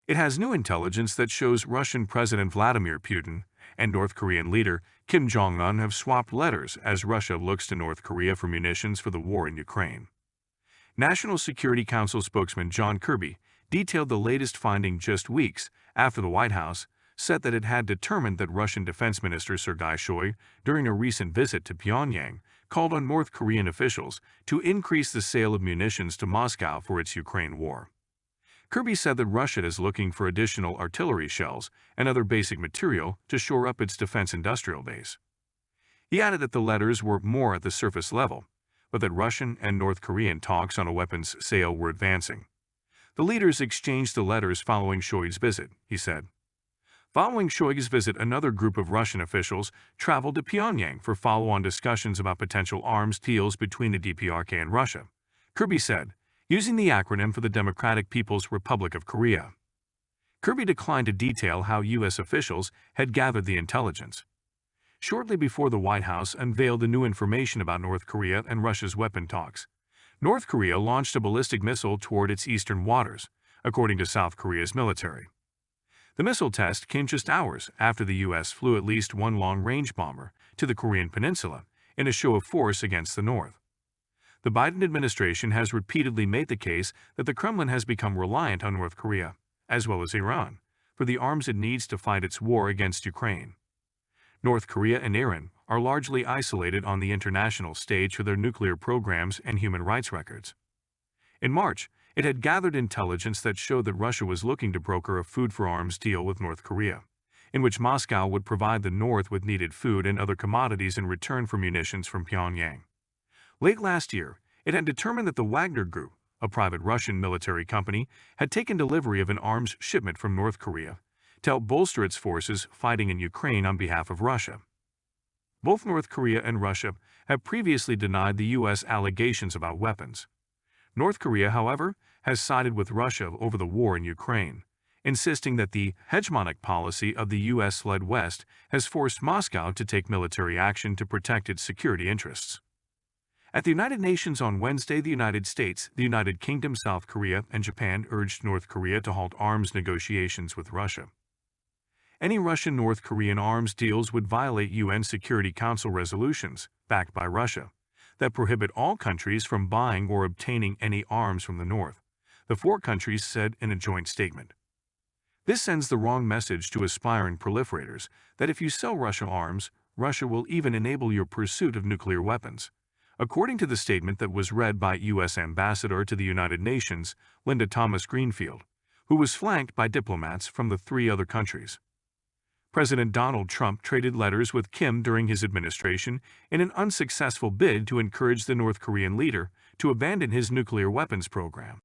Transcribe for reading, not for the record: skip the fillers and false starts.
It has new intelligence that shows Russian President Vladimir Putin and North Korean leader Kim Jong Un have swapped letters as Russia looks to North Korea for munitions for the war in Ukraine. National Security Council spokesman John Kirby detailed the latest finding just weeks after the White House said that it had determined that Russian Defense Minister Sergei Shoigu, during a recent visit to Pyongyang, called on North Korean officials to increase the sale of munitions to Moscow for its Ukraine war. Kirby said that Russia is looking for additional artillery shells and other basic material to shore up its defense industrial base. He added that the letters were more at the surface level, but that Russian and North Korean talks on a weapons sale were advancing. The leaders exchanged the letters following Shoigu's visit, he said. Following Shoigu's visit, another group of Russian officials traveled to Pyongyang for follow-on discussions about potential arms deals between the DPRK and Russia, Kirby said, using the acronym for the Democratic People's Republic of Korea. Kirby declined to detail how U.S. officials had gathered the intelligence. Shortly before the White House unveiled the new information about North Korea and Russia's weapon talks, North Korea launched a ballistic missile toward its eastern waters, according to South Korea's military. The missile test came just hours after the U.S. flew at least one long-range bomber to the Korean peninsula in a show of force against the North. The Biden administration has repeatedly made the case that the Kremlin has become reliant on North Korea, as well as Iran, for the arms it needs to fight its war against Ukraine. North Korea and Iran are largely isolated on the international stage for their nuclear programs and human rights records. In March, it had gathered intelligence that showed that Russia was looking to broker a food-for-arms deal with North Korea, in which Moscow would provide the North with needed food and other commodities in return for munitions from Pyongyang. Late last year, it had determined that the Wagner Group, a private Russian military company, had taken delivery of an arms shipment from North Korea to help bolster its forces fighting in Ukraine on behalf of Russia. Both North Korea and Russia have previously denied the U.S. allegations about weapons. North Korea, however, has sided with Russia over the war in Ukraine, insisting that the hegemonic policy of the U.S.-led West has forced Moscow to take military action to protect its security interests. At the United Nations on Wednesday, the United States, the United Kingdom, South Korea, and Japan urged North Korea to halt arms negotiations with Russia. Any Russian-North Korean arms deals would violate UN Security Council resolutions, backed by Russia, that prohibit all countries from buying or obtaining any arms from the North, the four countries said in a joint statement. This sends the wrong message to aspiring proliferators that if you sell Russia arms, Russia will even enable your pursuit of nuclear weapons, according to the statement that was read by U.S. Ambassador to the United Nations, Linda Thomas-Greenfield, who was flanked by diplomats from the three other countries. President Donald Trump traded letters with Kim during his administration in an unsuccessful bid to encourage the North Korean leader to abandon his nuclear weapons program.